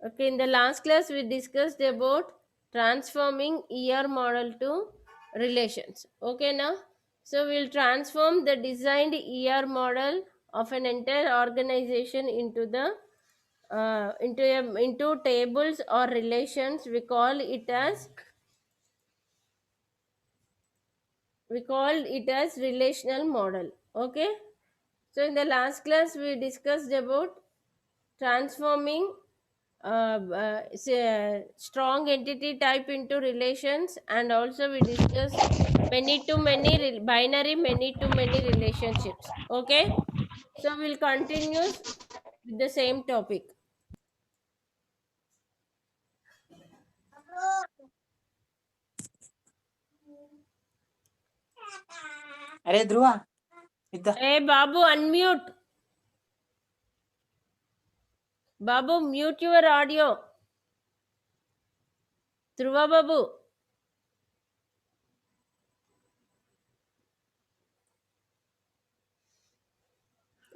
Okay, in the last class we discussed about transforming ER model to relations. Okay, now so we'll transform the designed ER model of an entire organization into the into tables or relations. We call it as relational model. Okay, so in the last class we discussed about transforming strong entity type into relations, and also we discussed many to many binary many to many relationships. Okay, so we'll continue with the same topic. अरे Dhruva इद्दा Hey Babu, unmute. Babu, mute your audio. Dhruva Babu.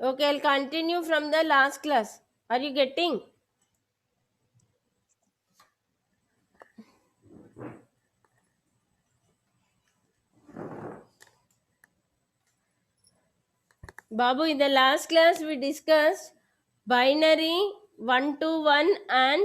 Okay, I'll continue from the last class. Are you getting? Babu, in the last class we discussed binary one to one and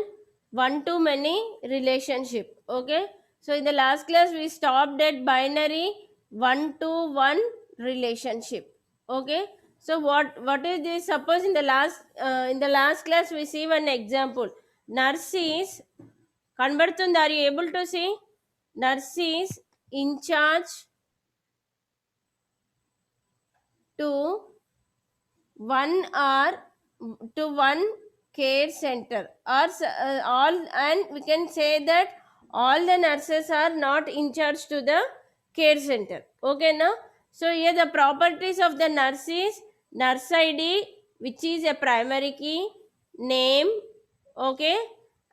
one to many relationship. Okay, so in the last class we stopped at binary one to one relationship. Okay, so what is this? Suppose in the last class we see one example. Nurse is convertund. Are you able to see? Nurse is in charge to one hour to one care center, or all, and we can say that all the nurses are not in charge to the care center. Okay, now so here the properties of the nurse is nurse id, which is a primary key, name, okay,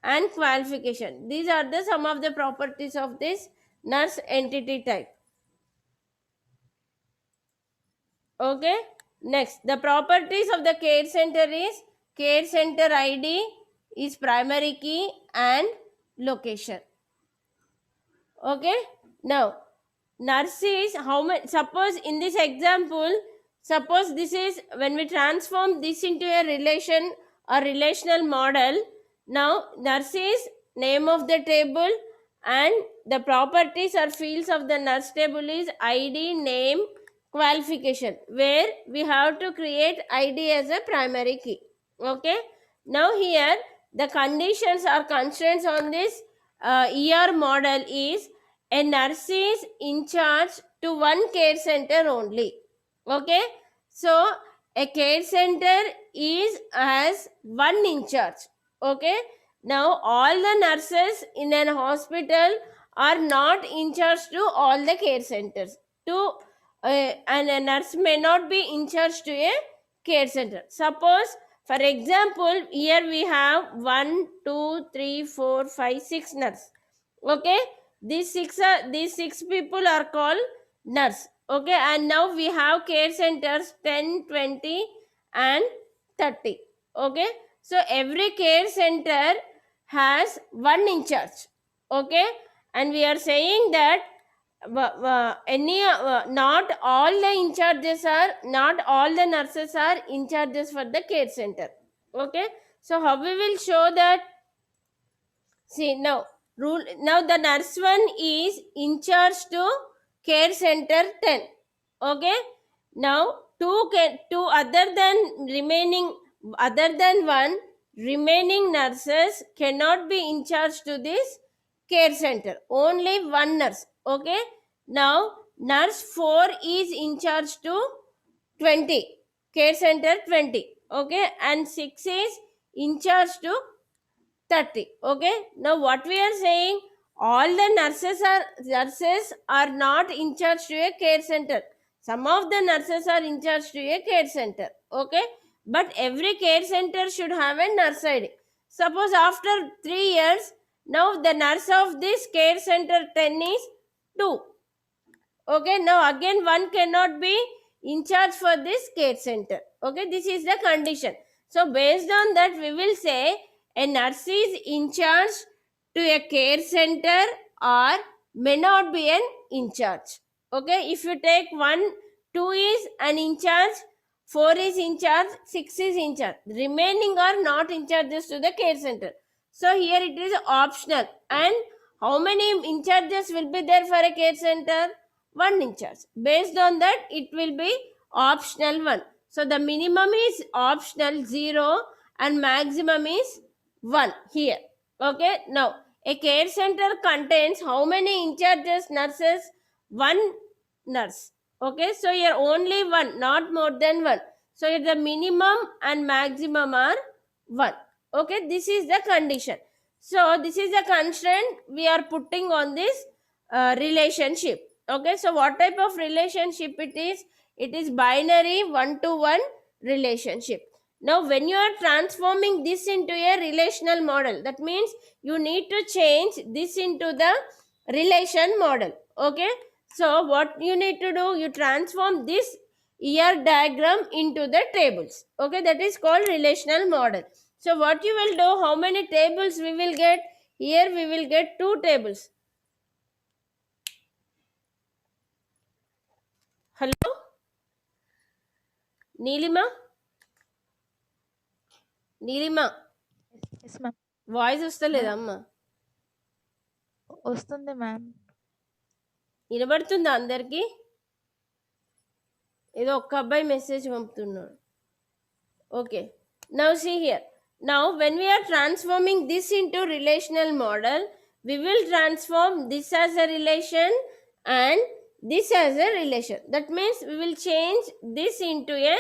and qualification. These are the some of the properties of this nurse entity type. Okay, next the properties of the care center is care center id is primary key and location. Okay, now nurse is how much? Suppose in this example, suppose this is when we transform this into a relation or relational model. Now nurse is name of the table, and the properties or fields of the nurse table is id, name, qualification, where we have to create id as a primary key. Okay, now here the conditions or constraints on this er model is a nurse is in charge to one care center only. Okay, so a care center is as one in charge. Okay, now all the nurses in an hospital are not in charge to all the care centers. To and a nurse may not be in charge to a care center. Suppose, for example, here we have 1, 2, 3, 4, 5, 6 nurse. Okay, these six people are called nurse. Okay, and now we have care centers 10, 20, and 30. Okay, so every care center has one in charge. Okay, and we are saying that not all the in charges are, not all the nurses are in charges for the care center. Okay, so how we will show that? See, now rule, now the nurse one is in charge to care center 10. Okay, now two other than remaining, other than one, remaining nurses cannot be in charge to this care center, only one nurse. Okay, now nurse 4 is in charge to 20, care center 20. Okay, and 6 is in charge to 30. Okay, now what we are saying, all the nurses are not in charge to a care center. Some of the nurses are in charge to a care center. Okay, but every care center should have a nurse id. Suppose after 3 years, now the nurse of this care center 10 is 2. Okay, now again one cannot be in charge for this care center. Okay, this is the condition. So based on that we will say A nurse is in charge to a care center or may not be an in charge. Okay, if you take 1, 2 is an in charge, 4 is in charge, 6 is in charge. The remaining are not in charges to the care center. So here it is optional. And how many in charges will be there for a care center? 1 in charge. Based on that, it will be optional 1. So the minimum is optional 0 and maximum is 1 here. Okay, now a care center contains how many in charges nurses? 1 nurse. Okay, so here only 1, not more than 1. So here the minimum and maximum are 1. Okay, this is the condition. So this is the constraint we are putting on this relationship. Okay, so what type of relationship it is? It is binary 1-to-1 relationship. Now when you are transforming this into a relational model, that means you need to change this into the relation model. Okay, so what you need to do, you transform this ER diagram into the tables. Okay, that is called relational model. So what you will do, how many tables we will get? Here we will get 2 tables. Hello, Neelima? Neelima, yes ma'am. Voice వస్తలేదమ్మా? వస్తుంది ma'am. వినబడుతుందా అందరికి? ఏదో ఒక్క అబ్బాయి message పంపుతున్నాడు. Okay, now see here. Now when we are transforming this into relational model, we will transform this as a relation and this as a relation. That means we will change this into a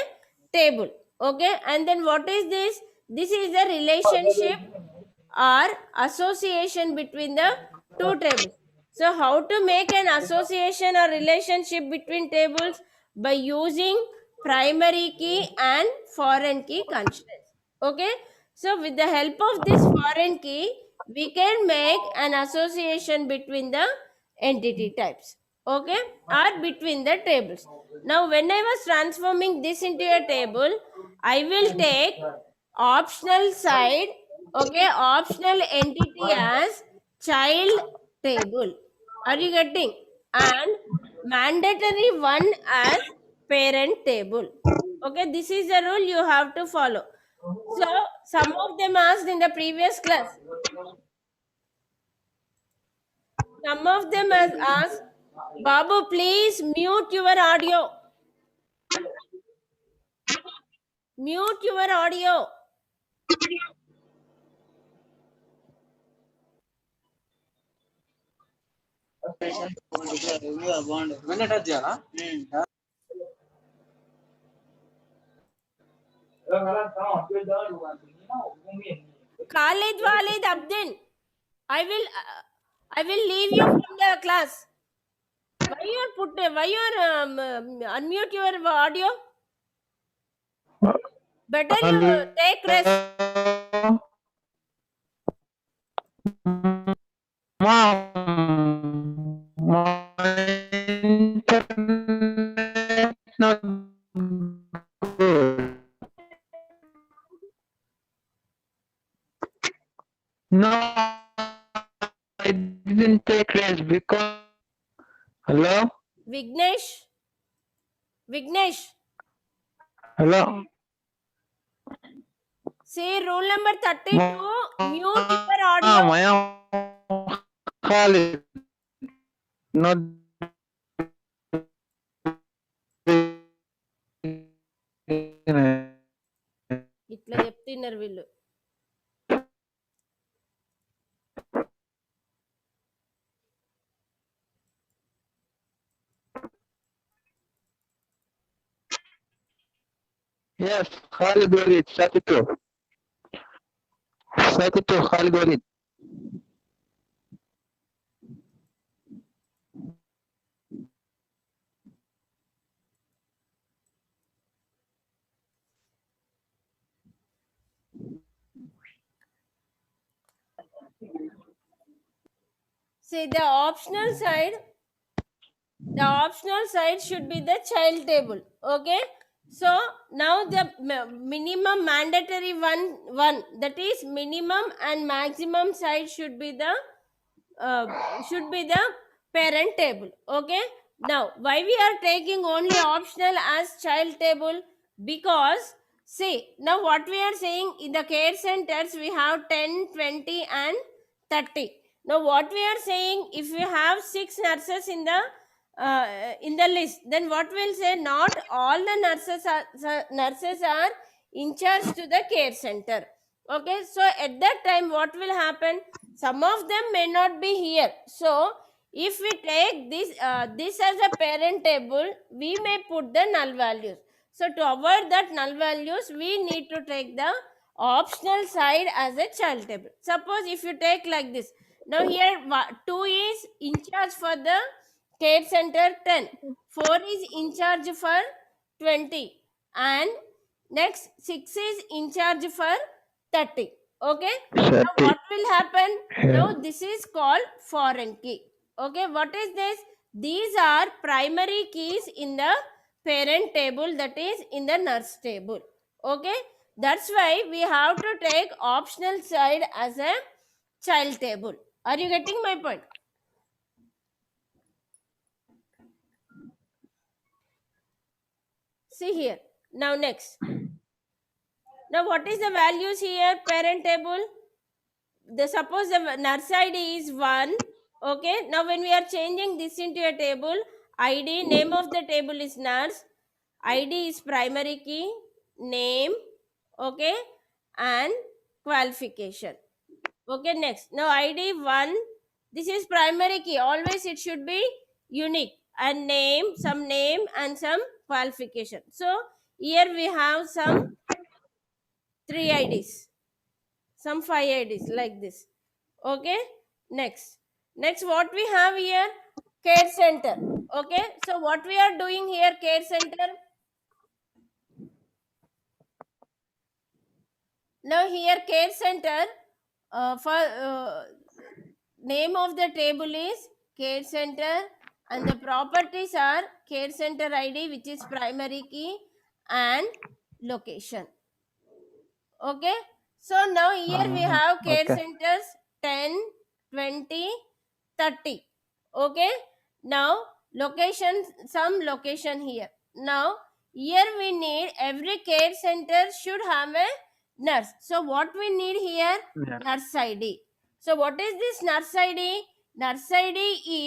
table. Okay, and then what is this? This is the relationship or association between the 2 tables. So how to make an association or relationship between tables? By using primary key and foreign key constraints. Okay, so with the help of this foreign key, we can make an association between the entity types. Okay, or between the tables. Now when I was transforming this into a table, I will take optional side, okay, optional entity as child table. Are you getting? And mandatory one as parent table. Okay, this is the rule you have to follow. So some of them asked in the previous class. Some of them has asked, Babu, please mute your audio. Mute your audio. Khalid Walid Abdin, I will leave you from the class. Why you are unmute your audio? Better you take rest. Not good. No, I didn't take rest because. Hello? Vignesh. Hello? See rule number 32. Mute your audio. I am Khalid. Not. ఇట్లా చెప్తున్నారు వీళ్ళు. Yes, Khalid Walid, 32. 32, Khalid Walid. See the optional side. The optional side should be the child table. Okay. So now the minimum mandatory one, that is minimum and maximum size should be the uh, parent table. Okay, now why we are taking only optional as child table? Because see, now what we are saying, in the care centers we have 10, 20 and 30. Now what we are saying, if we have 6 nurses in the list, then what we'll say, not all the nurses are in charge to the care center. Okay, so at that time what will happen, some of them may not be here. So if we take this as a parent table, we may put the null values. So to avoid that null values, we need to take the optional side as a child table. Suppose if you take like this, now here 2 is in charge for the care center 10, 4 is in charge for 20, and next 6 is in charge for 30. Okay, now 30. what will happen? Now Yeah. this is called foreign key. Okay, what is this? These are primary keys in the parent table, that is in the nurse table. Okay, that's why we have to take optional side as a child table. Are you getting my point? See here. Now next. Now what is the values here? Parent table. Suppose the nurse ID is 1. Okay. Now when we are changing this into a table, ID, name of the table is nurse. ID is primary key, name, okay, and qualification. Okay, next. Now ID 1. This is primary key. Always it should be unique. And name, some name and some qualification. So here we have some 3 IDs, some 5 IDs like this. Okay, next. Next, what we have here? Care center. Okay, so what we are doing here, care center. Now here care center, for name of the table is care center, and the properties are care center ID, which is primary key, and location. Okay, so now here we have care Okay. centers 10, 20, 30. Okay, now location, some location here. Now here we need, every care center should have a nurse. So what we need here? Yeah. Nurse ID. So what is this nurse ID? Nurse ID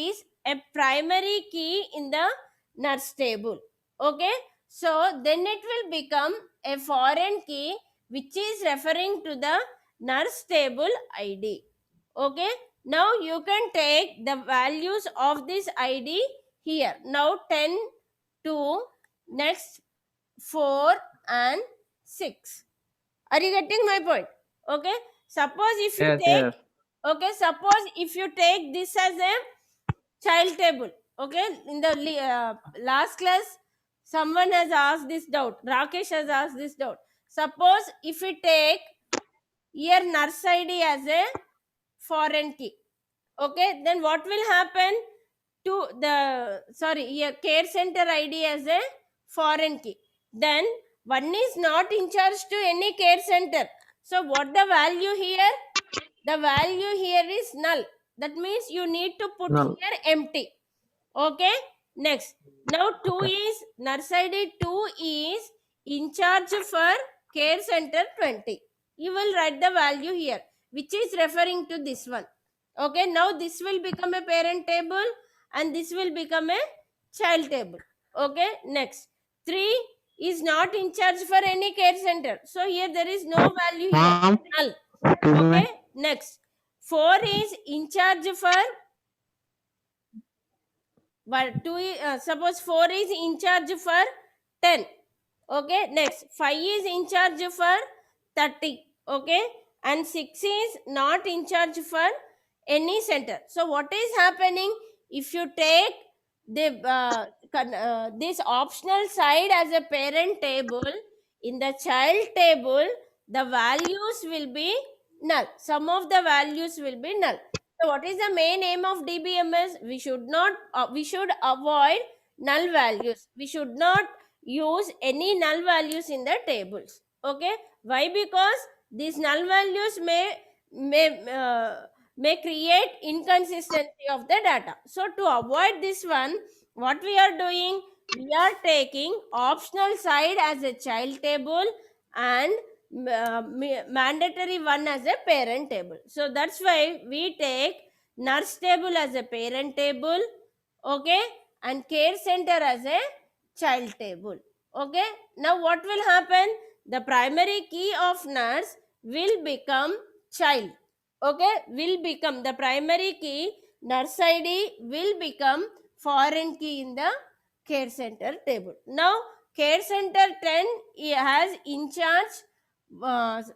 is a primary key in the nurse table. Okay, so then it will become a foreign key which is referring to the nurse table ID. Okay, now you can take the values of this ID here. Now 10, 2, next 4 and 6. Are you getting my point? Okay, suppose if you Yes, take, yes. okay, suppose if you take this as a child table. Okay, in the last class someone has asked this doubt, Rakesh has asked this doubt. Suppose if we take here nurse ID as a foreign key, okay, then what will happen to the, sorry, here care center ID as a foreign key, then one is not in charge to any care center. So what the value here? The value here is null. That means you need to put Null. here empty. Okay, next. Now 2 Okay. is nurse ID 2 is in charge for care center 20. You will write the value here, which is referring to this one. Okay, now this will become a parent table and this will become a child table. Okay, next. 3 is not in charge for any care center. So here there is no value here. Mom, Null. excuse me. Okay, next. 4 is in charge for, but 2 suppose 4 is in charge for 10. Okay, next 5 is in charge for 30. Okay, and 6 is not in charge for any center. So what is happening, if you take the this optional side as a parent table, in the child table the values will be null, some of the values will be null. So what is the main aim of DBMS? We should not we should avoid null values. We should not use any null values in the tables. Okay, why? Because these null values may create inconsistency of the data. So to avoid this one, what we are doing, we are taking optional side as a child table and mandatory one as a parent table. So that's why we take nurse table as a parent table, okay, and care center as a child table. Okay, now what will happen? The primary key of nurse will become child. Okay, will become the primary key, nurse id will become foreign key in the care center table. Now care center 10 has in charge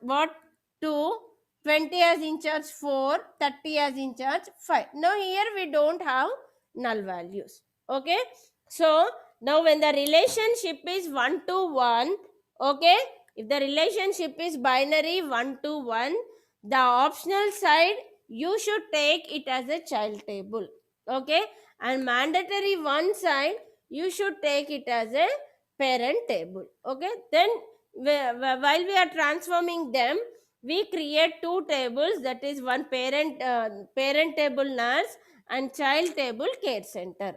what 2, 20 has in charge 4, 30 has in charge 5. Now here we don't have null values. Okay, so now when the relationship is 1 to 1, okay, if the relationship is binary 1 to 1, the optional side you should take it as a child table. Okay, and mandatory one side you should take it as a parent table. Okay, then while we are transforming them, we create two tables, that is one parent table nurse and child table care center.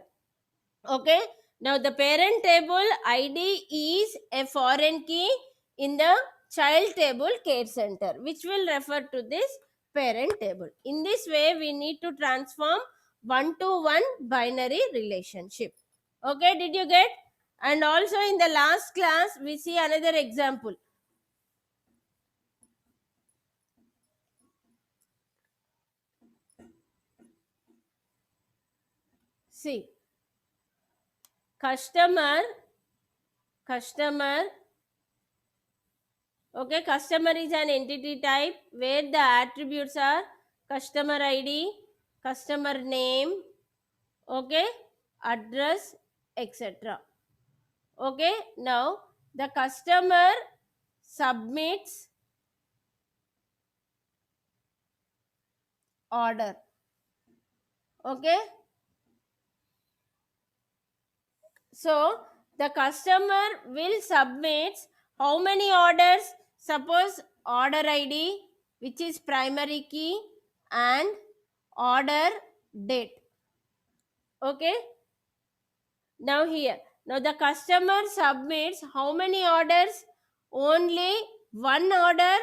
Okay, now the parent table id is a foreign key in the child table care center, which will refer to this parent table. In this way we need to transform 1 to 1 binary relationship. Okay, did you get? And also in the last class we see another example. See, customer, okay, customer is an entity type where the attributes are customer id, customer name, okay, address, etc. Okay, now the customer submits order. Okay, so the customer will submit how many orders? Suppose order id, which is primary key, and order date. Okay, now here, now the customer submits how many orders? Only one order,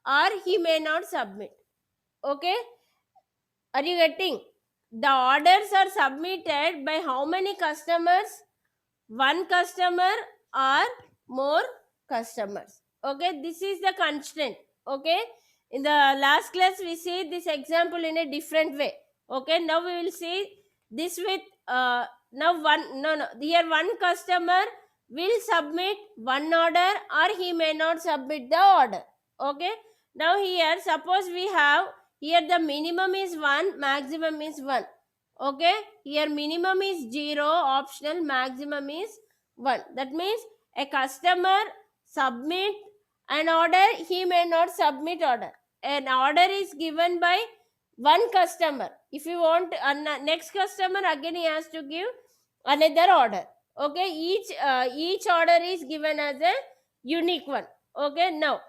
or he may not submit. Okay, are you getting? The orders are submitted by how many customers? One customer or more customers. Okay, this is the constraint. Okay, in the last class we see this example in a different way. Okay, now we will see this with now one, no, here one customer will submit one order or he may not submit the order. Okay, now here suppose we have, here the minimum is 1, maximum is 1. Okay, here minimum is 0, optional, maximum is 1. That means a customer submit an order, he may not submit order. An order is given by one customer. If you want next customer, again he has to give another order. Okay, each order is given as a unique one. Okay, now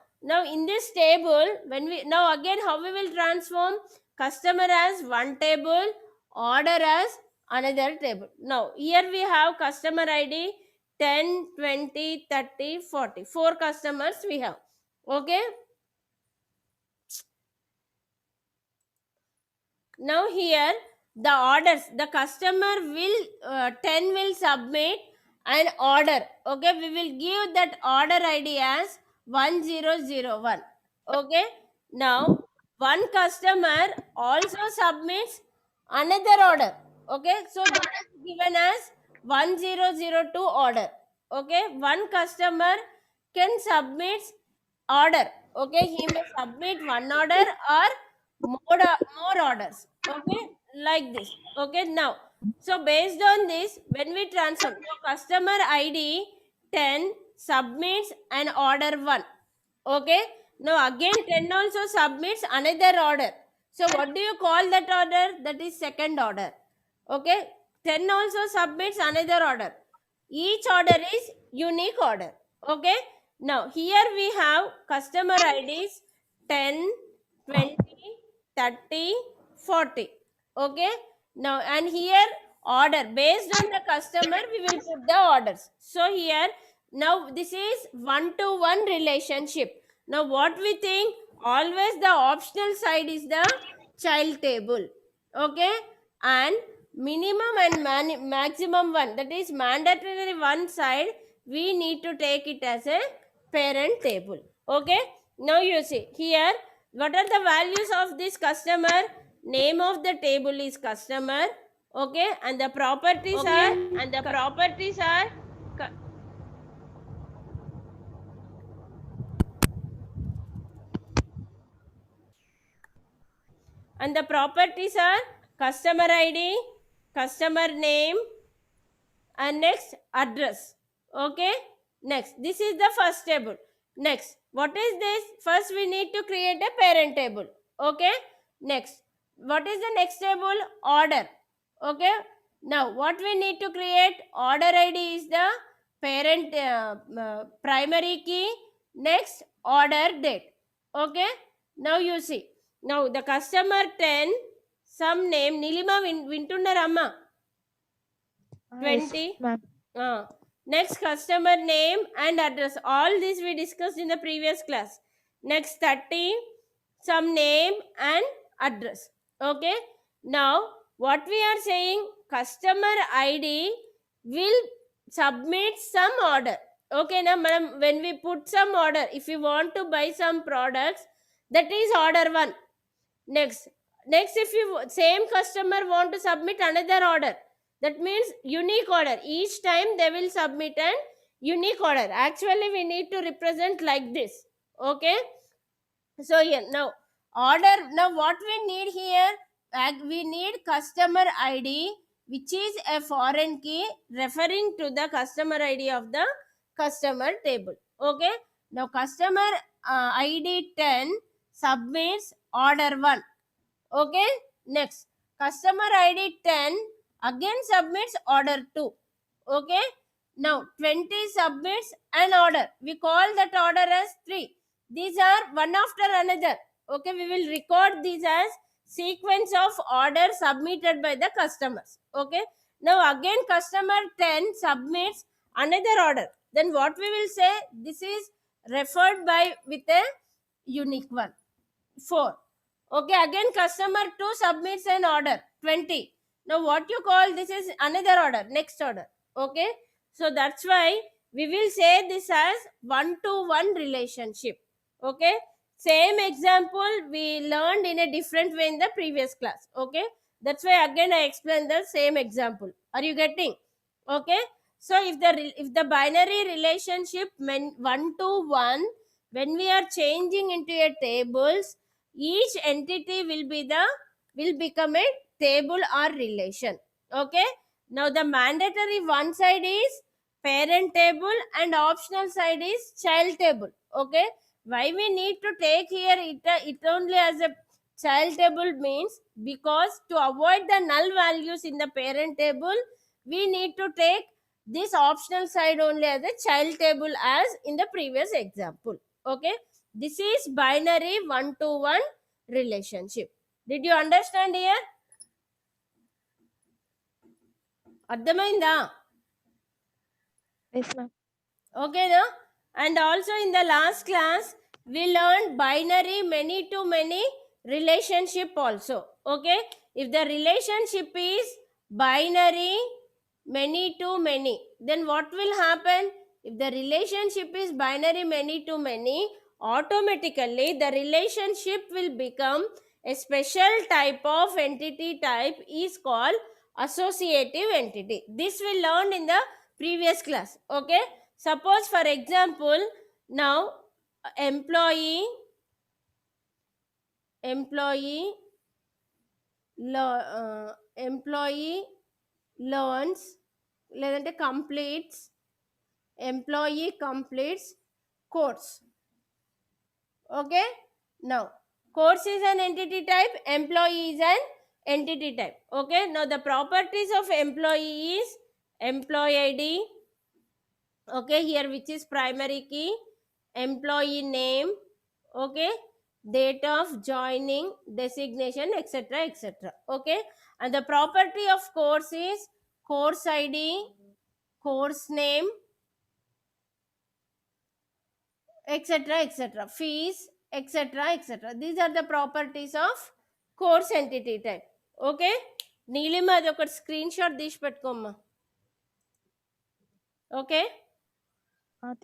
in this table, when we now again how we will transform? Customer as one table, order as another table. Now here we have customer id 10, 20, 30, 40. 4 customers we have. Okay, now here the orders, the customer will 10 will submit an order. Okay, we will give that order id as 1001. Okay, now one customer also submits another order. Okay, so that is given as 1002 order. Okay, one customer can submit order. Okay, he may submit one order or more orders. Okay, like this. Okay, now so based on this, when we transform, so customer id 10 submits an order 1. Okay, now again 10 also submits another order. So what do you call that order? That is second order. Okay, 10 also submits another order. Each order is unique order. Okay. Now here we have customer IDs 10, 20, 30, 40. Okay. Now and here order based on the customer we will put the orders. So here now this is 1-to-1 relationship. Now what we think, always the optional side is the child table. Okay. And minimum and maximum one, that is mandatory one side, we need to take it as a parent table. Okay. Now you see here what are the values of this customer. Name of the table is customer. Okay. And the properties are customer ID, customer name, and next address. Okay. Next, this is the first table. Next, what is this? First we need to create a parent table. Okay. Next, what is the next table? Order. Okay. Now what we need to create? Order ID is the parent primary key. Next, order date. Okay. Now you see, now the customer 10, some name Nilima Vintundaramma 20. Next, customer name and address. All this we discussed in the previous class. Next, 30, some name and address. Okay. Now, what we are saying, customer ID will submit some order. Okay, now madam, when we put some order, if you want to buy some products, that is order 1. Next, if you same customer want to submit another order, that means unique order. Each time they will submit an unique order. Actually we need to represent like this. Okay. So here now order, now what we need here, we need customer ID, which is a foreign key referring to the customer ID of the customer table. Okay. Now customer ID 10 submits order 1. Okay. Next, customer ID 10 again submits order 2. Okay. Now 20 submits an order. We call that order as 3. These are one after another. Okay. We will record these as sequence of order submitted by the customers. Okay. Now again customer 10 submits another order. Then what we will say, this is referred by with a unique one. 4. Okay, again customer 2 submits an order 20. Now what you call, this is another order, next order. Okay. So that's why we will say this as 1-to-1 relationship. Okay. Same example we learned in a different way in the previous class. Okay. That's why again I explained the same example. Are you getting? Okay. So if the binary relationship 1-to-1, when we are changing into a tables, each entity will become a table or relation. Okay. Now the mandatory one side is parent table and optional side is child table. Okay. Why we need to take here it only as a child table means, because to avoid the null values in the parent table, we need to take this optional side only as a child table as in the previous example. Okay. This is binary 1-to-1 relationship. Did you understand here? అర్థమైందా? Yes, ma'am. Okay, no? And also in the last class we learned binary many to many relationship also. Okay. If the relationship is binary many to many, then what will happen? If the relationship is binary many to many, automatically the relationship will become a special type of entity type is called associative entity. This we learned in the previous class. Okay. Suppose for example, now employee learns లేదంటే employee completes course. Okay. Now course is an entity type, employee is an entity type. Okay. Now the properties of employee is employee ID, Okay, here which is primary key, employee name, okay, date of joining, designation, etc., etc. Okay, and the property of course is course ID, course name, etc., etc., fees, etc., etc. These are the properties of course entity type. Okay, Neelima అది ఒక screen shot తీసి పెట్టుకోమ్మా. Okay.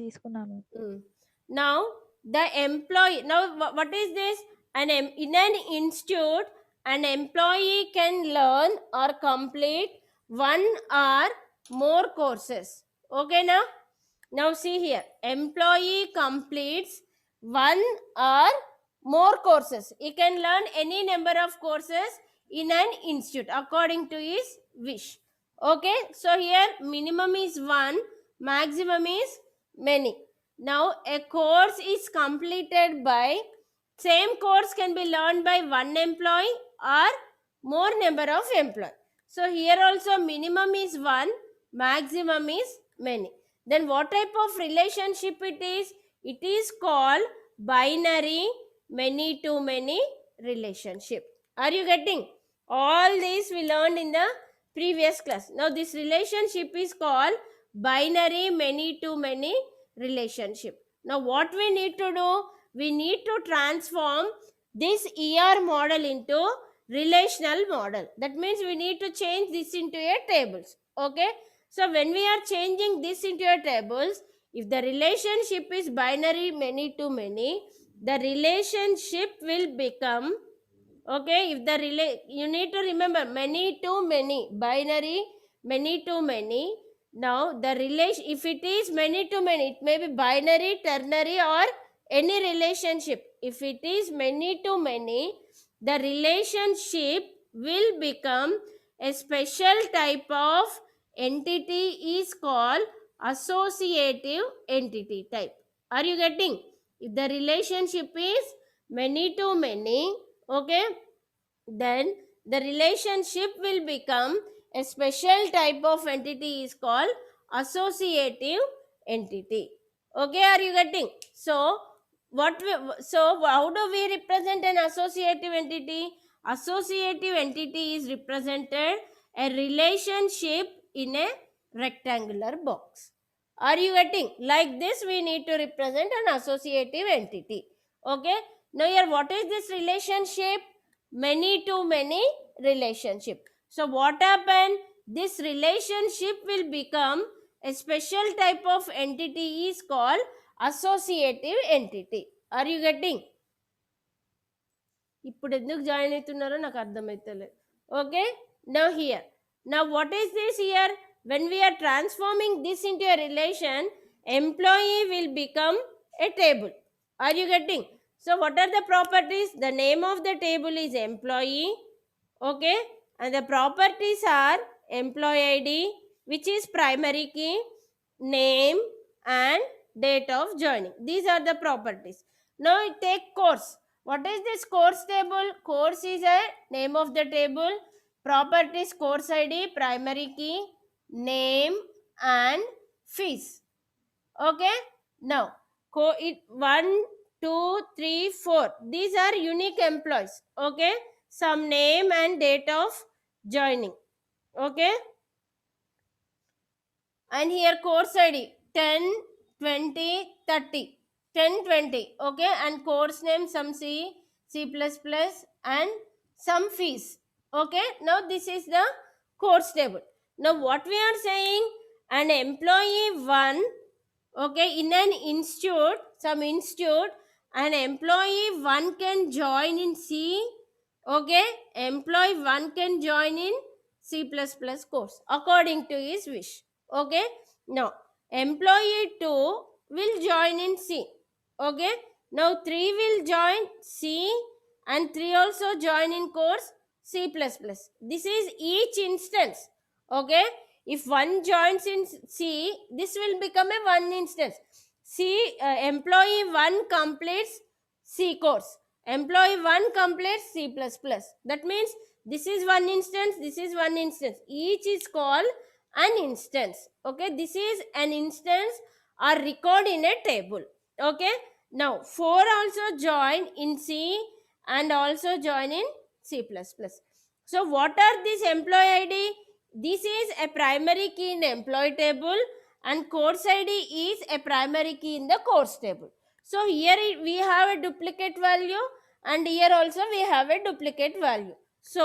తీసుకున్నాను. Now the employee, now what is this? In an institute, an employee can learn or complete one or more courses. Okay, now see here, employee completes one or more courses. He can learn any number of courses in an institute according to his wish. Okay, so here minimum is 1, maximum is many. Now a course is completed by, same course can be learned by one employee or more number of employee. So here also minimum is 1, maximum is many. Then what type of relationship it is? It is called binary many to many relationship. Are you getting? All these we learned in the previous class. Now this relationship is called binary many to many relationship. Now what we need to do? We need to transform this ER model into relational model. That means we need to change this into a tables. Okay, so when we are changing this into a tables, if the relationship is binary many to many, the relationship will become, okay, if the you need to remember many to many, binary many to many. Now the relation, if it is many to many, it may be binary, ternary, or any relationship. If it is many to many, the relationship will become a special type of entity, is called associative entity type. Are you getting? If the relationship is many to many, okay, then the relationship will become a special type of entity, is called associative entity. Okay, are you getting? So how do we represent an associative entity? Associative entity is represented a relationship in a rectangular box. Are you getting? Like this we need to represent an associative entity. Okay, now here what is this relationship? Many to many relationship. So what happened? This relationship will become a special type of entity, is called associative entity. Are you getting? ఇప్పుడు ఎందుకు join అవుతున్నారో నాకు అర్థమవుతలేదు. Okay, now here, now what is this here? when we are transforming this into a relation, employee will become a table. Are you getting? So what are the properties? The name of the table is employee. Okay, and the properties are employee ID, which is primary key, name, and date of joining. These are the properties. Now take course. What is this course table? Course is a name of the table. Properties, course ID, primary key, name, and fees. Okay, now it 1 2 3 4, these are unique employees. Okay, some name and date of joining. Okay, and here course ID 10 20 30, 10 20. Okay, and course name some C++, and some fees. Okay, now this is the course table. Now what we are saying, an employee 1, okay, in an institute, some institute, an employee 1 can join in C. Okay, employee 1 can join in C++ course according to his wish. Okay, now employee 2 will join in C. Okay, now 3 will join C, and 3 also join in course C++. This is each instance. Okay, if 1 joins in C, this will become a 1 instance. Employee 1 completes C course, employee 1 completes C++. That means this is 1 instance, this is 1 instance. Each is called an instance. Okay, this is an instance or record in a table. Okay, now 4 also join in C and also join in C++. So what are these employee ID? This is a primary key in employee table and course ID is a primary key in the course table. So here we have a duplicate value and here also we have a duplicate value. So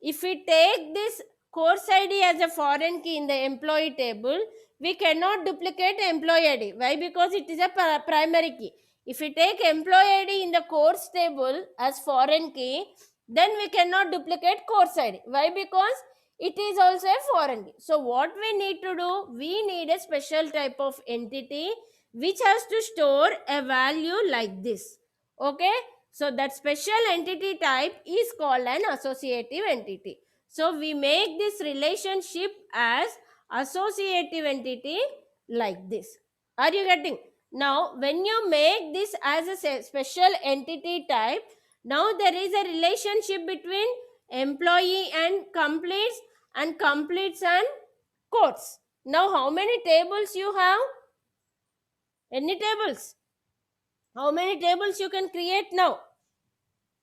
if we take this course ID as a foreign key in the employee table, we cannot duplicate employee ID. Why? Because it is a primary key. If we take employee ID in the course table as foreign key, then we cannot duplicate course ID. Why? Because it is also a foreign key. So what we need to do? We need a special type of entity which has to store a value like this. Okay, so that special entity type is called an associative entity. So we make this relationship as associative entity like this. Are you getting? Now when you make this as a special entity type, now there is a relationship between employee and completes and course. Now how many tables you have? Any tables? How many tables you can create now?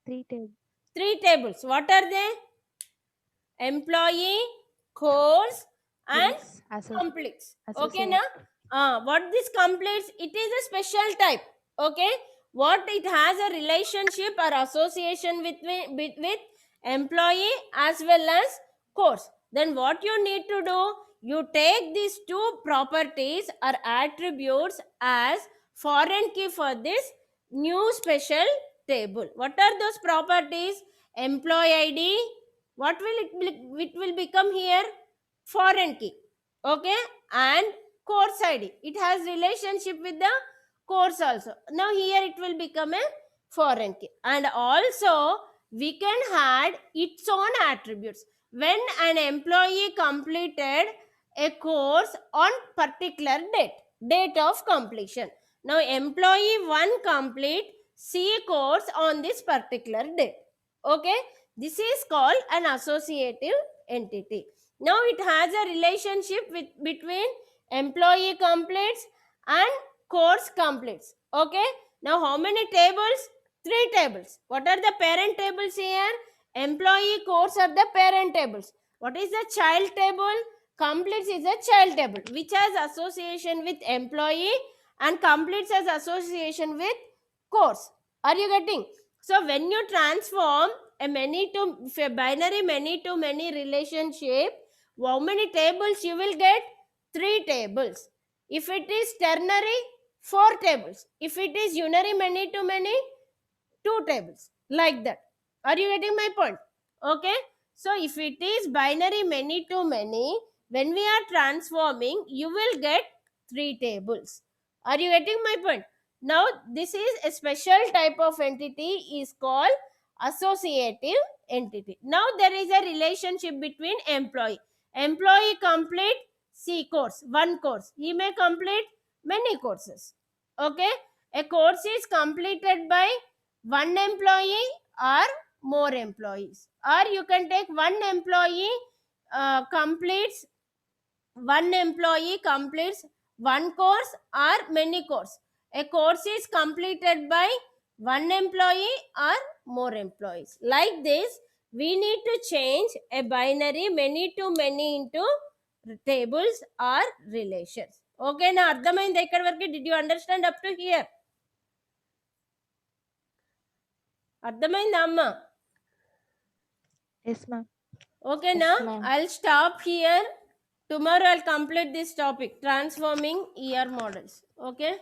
3 tables. 3 tables. What are they? Employee, course and completes. Okay, now what this completes? It is a special type. Okay, what it has a relationship or association with employee as well as course. Then what you need to do? You take these 2 properties or attributes as foreign key for this new special table. What are those properties? Employee ID. What will it will become here? Foreign key. Okay, and course ID. It has relationship with the course also. Now here it will become a foreign key. And also we can add its own attributes. When an employee completed a course on particular date of completion. Now employee 1 complete C course on this particular date. Okay, this is called an associative entity. Now it has a relationship between employee completes and course completes. Okay, now how many tables? 3 tables. What are the parent tables here? Employee, course are the parent tables. What is the child table? Completes is a child table which has association with employee and completes has association with course. Are you getting? So when you transform a binary many to many relationship, how many tables you will get? 3 tables. If it is ternary, 4 tables. If it is unary many to many, 2 tables. Like that. Are you getting my point? Okay. So if it is binary many to many, when we are transforming, you will get 3 tables. Are you getting my point? Now this is a special type of entity is called associative entity. Now there is a relationship between employee. Employee complete C course, 1 course. He may complete many courses. Okay. A course is completed by 1 employee or more employees. Or you can take one employee completes 1 course or many course. A course is completed by 1 employee or more employees. Like this, we need to change a binary many to many into tables or relations. Okay, now అర్థమైంది ఎక్కడి వరకు? Did you understand up to here? అర్థమైందా అమ్మా? Yes, ma'am. Okay, Yes, now ma'am. I'll stop here. Tomorrow I'll complete this topic, transforming ER models. Okay,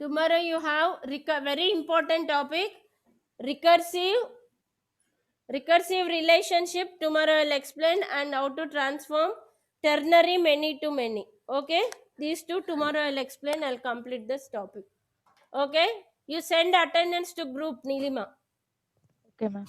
tomorrow you have very important topic, recursive relationship. Tomorrow I'll explain and how to transform ternary many to many. Okay, these 2 tomorrow I'll explain. I'll complete this topic. Okay, you send attendance to group, Nilima. Okay, ma'am.